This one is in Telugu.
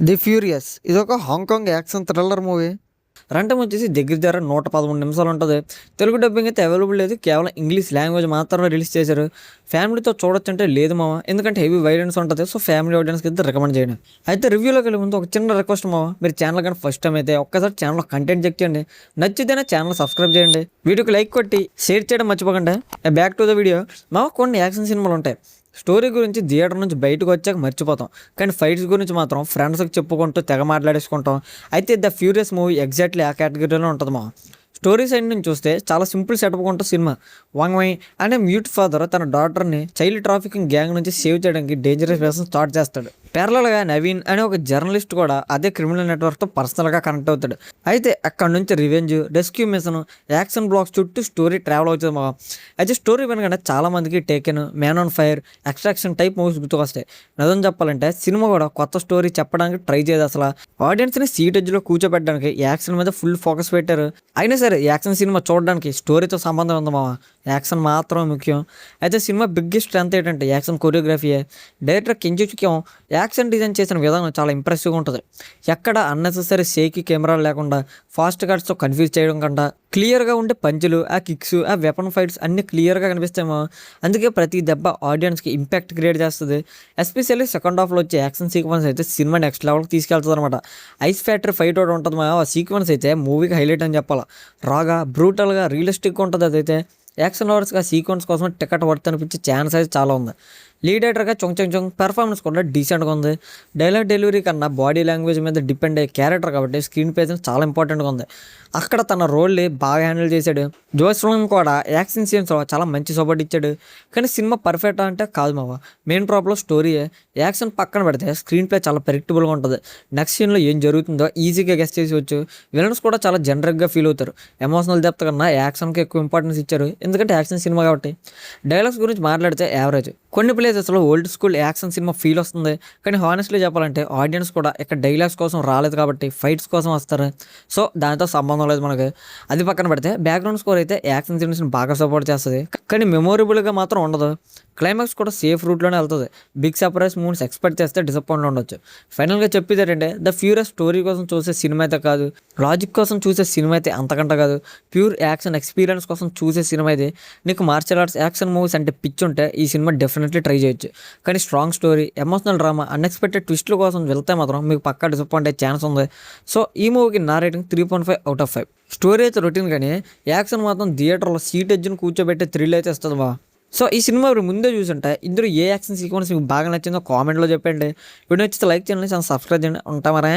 ది ఫ్యూరియస్ ఇదొక Hong Kong action thriller movie. Run time వచ్చేసి దగ్గర 113 నిమిషాలు ఉంటుంది. తెలుగు డబ్బింగ్ అయితే అవైలబుల్ లేదు, కేవలం ఇంగ్లీష్ లాంగ్వేజ్ మాత్రమే రిలీజ్ చేశారు. ఫ్యామిలీతో చూడొచ్చంటే లేదు మామ, ఎందుకంటే హెవీ వైలెన్స్ ఉంటుంది. సో ఫ్యామిలీ ఆడియన్స్కి అయితే రికమెండ్ చేయండి. అయితే రివ్యూలోకి వెళ్ళే ముందు ఒక చిన్న రిక్వెస్ట్ మామ, మీరు ఛానల్ కానీ ఫస్ట్ టైం అయితే ఒక్కసారి ఛానల్ కంటెంట్ చెక్ చేయండి. నచ్చితేనే ఛానల్ సబ్స్క్రైబ్ చేయండి, వీడియోకి లైక్ కొట్టి షేర్ చేయడం మర్చిపోకండి. Back to the video. మామ కొన్ని యాక్షన్ సినిమాలు ఉంటాయి, స్టోరీ గురించి థియేటర్ నుంచి బయటకు వచ్చాక మర్చిపోతాం, కానీ ఫైట్స్ గురించి మాత్రం ఫ్రెండ్స్కి చెప్పుకుంటూ తెగ మాట్లాడేసుకుంటాం. అయితే ద ఫ్యూరియస్ మూవీ ఎగ్జాక్ట్లీ ఆ కేటగిరీలో ఉంటుంది మా. స్టోరీ సైడ్ నుంచి చూస్తే చాలా సింపుల్ సెటప్ ఉంటుంది సినిమా. వాంగ్మై అనే మ్యూట్ ఫాదర్ తన డాటర్ని చైల్డ్ ట్రాఫికింగ్ గ్యాంగ్ నుంచి సేవ్ చేయడానికి డేంజరస్ వేసం స్టార్ట్ చేస్తాడు. ప్యారలల్గా నవీన్ అనే ఒక జర్నలిస్ట్ కూడా అదే క్రిమినల్ నెట్వర్క్తో పర్సనల్గా కనెక్ట్ అవుతాడు. అయితే అక్కడ నుంచి revenge, rescue mission, action blocks చుట్టూ స్టోరీ ట్రావెల్ అవుతుంది మా. అయితే స్టోరీ వెనకంటే చాలామందికి Taken, man on fire, extraction type movies గుర్తుకొస్తాయి. నిజం చెప్పాలంటే సినిమా కూడా కొత్త స్టోరీ చెప్పడానికి ట్రై చేయదు. అసలు ఆడియన్స్ని సీట్ ఎడ్జ్లో కూర్చోబెట్టడానికి యాక్షన్ మీద ఫుల్ ఫోకస్ పెట్టారు. అయినా సరే యాక్షన్ సినిమా చూడడానికి స్టోరీతో సంబంధం ఉంది మామ, యాక్షన్ మాత్రమే ముఖ్యం. అయితే సినిమా బిగ్గెస్ట్ స్ట్రెంత్ ఏంటంటే యాక్షన్ కొరియోగ్రఫీయే. డైరెక్టర్ కెంజుకియం యాక్షన్ డిజైన్ చేసిన విధానం చాలా ఇంప్రెసివ్గా ఉంటుంది. ఎక్కడ అన్నెసెసరీ షేకీ కెమెరాలు లేకుండా, ఫాస్ట్ కట్స్తో కన్ఫ్యూజ్ చేయడం కన్నా క్లియర్గా ఉండే పంచులు, ఆ కిక్స్, ఆ వెపన్ ఫైట్స్ అన్నీ క్లియర్గా కనిపిస్తాయేమో. అందుకే ప్రతి దెబ్బ ఆడియన్స్కి ఇంపాక్ట్ క్రియేట్ చేస్తుంది. ఎస్పెషల్లీ సెకండ్ హాఫ్లో వచ్చే యాక్షన్ సీక్వెన్స్ అయితే సినిమా నెక్స్ట్ లెవెల్కి తీసుకెళ్తుంది అనమాట. ఐస్ ఫ్యాక్టరీ ఫైట్ ఒకటి ఉంటుంది మా, ఆ సీక్వెన్స్ అయితే మూవీకి హైలైట్ అని చెప్పాలి. రాగా బ్రూటల్గా రియలిస్టిక్గా ఉంటుంది. అదైతే యాక్షన్ లవర్స్గా సీక్వెన్స్ కోసం టికెట్ వర్త్ అనిపించే ఛాన్స్ అయితే చాలా ఉంది. లీడ్ రైటర్గా చొంగ్ పెర్ఫార్మెన్స్ కూడా డీసెంట్గా ఉంది. డైలాగ్ డెలివరీ కన్నా బాడీ లాంగ్వేజ్ మీద డిపెండ్ అయ్యే క్యారెక్టర్ కాబట్టి స్క్రీన్ ప్రెజెన్స్ చాలా ఇంపార్టెంట్గా ఉంది. అక్కడ తన రోల్ని బాగా హ్యాండిల్ చేశాడు. జోస్ఫిల్మ్ కూడా యాక్షన్ సీన్స్లో చాలా మంచి సపోర్ట్ ఇచ్చాడు. కానీ సినిమా పర్ఫెక్ట్ అంటే కాదు మావా. Main problem స్టోరీయే. యాక్షన్ పక్కన పెడితే స్క్రీన్ ప్లే చాలా ప్రెడిక్టబుల్గా ఉంటుంది. నెక్స్ట్ సీన్లో ఏం జరుగుతుందో ఈజీగా గెస్ చేసేవచ్చు. విలన్స్ కూడా చాలా జనరల్గా ఫీల్ అవుతారు. ఎమోషనల్ డెప్త్ కన్నా యాక్షన్కి ఎక్కువ ఇంపార్టెన్స్ ఇచ్చారు, ఎందుకంటే యాక్షన్ సినిమా కాబట్టి. డైలాగ్స్ గురించి మాట్లాడితే యావరేజ్. కొన్ని ప్లేసెస్లో old school action cinema feel వస్తుంది. కానీ హానెస్ట్లీ చెప్పాలంటే ఆడియన్స్ కూడా ఇక్కడ డైలాగ్స్ కోసం రాలేదు కాబట్టి ఫైట్స్ కోసం వస్తారు. సో దానితో సంబంధం లేదు మనకి. అది పక్కన పెడితే బ్యాక్గ్రౌండ్ స్కోర్ అయితే యాక్షన్ సీన్స్ని బాగా సపోర్ట్ చేస్తుంది, కానీ మెమొరబుల్గా మాత్రం ఉండదు. క్లైమాక్స్ కూడా సేఫ్ రూట్లోనే వెళ్తుంది. బిగ్ సర్ప్రైజ్ మూమెంట్స్ ఎక్స్పెక్ట్ చేస్తే డిసప్పాయింట్ ఉండొచ్చు. ఫైనల్గా చెప్పేది ఏంటంటే ద ఫ్యూరియస్ స్టోరీ కోసం చూసే సినిమా అయితే కాదు, లాజిక్ కోసం చూసే సినిమా అయితే అంతకంట కాదు. ప్యూర్ యాక్షన్ ఎక్స్పీరియన్స్ కోసం చూసే సినిమా అయితే. నీకు మార్షల్ ఆర్ట్స్ యాక్షన్ మూవీస్ అంటే పిచ్ ఉంటే ఈ సినిమా డెఫినెట్లీ ట్రై చేయొచ్చు. కానీ strong story, emotional drama, unexpected ట్విస్ట్ల కోసం వెళ్తే మాత్రం మీకు పక్కా డిసప్పాయింట్ అయ్యే ఛాన్స్ ఉంది. సో ఈ మూవీకి నా రేటింగ్ 3.5/5. స్టోరీ అయితే రొటీన్, కానీ యాక్షన్ మాత్రం థియేటర్లో సీట్ ఎడ్జ్ని కూర్చోబెట్టే థ్రిల్ అయితే వస్తుంది బా. సో ఈ సినిమా ముందే చూసుంటే ఇందులో ఏ యాక్షన్ సీక్వెన్స్ మీకు బాగా నచ్చిందో కామెంట్లో చెప్పండి. వీడియో నచ్చితే లైక్ చేయండి, ఛానల్ సబ్స్క్రైబ్ చేయండి. ఉంటామరా.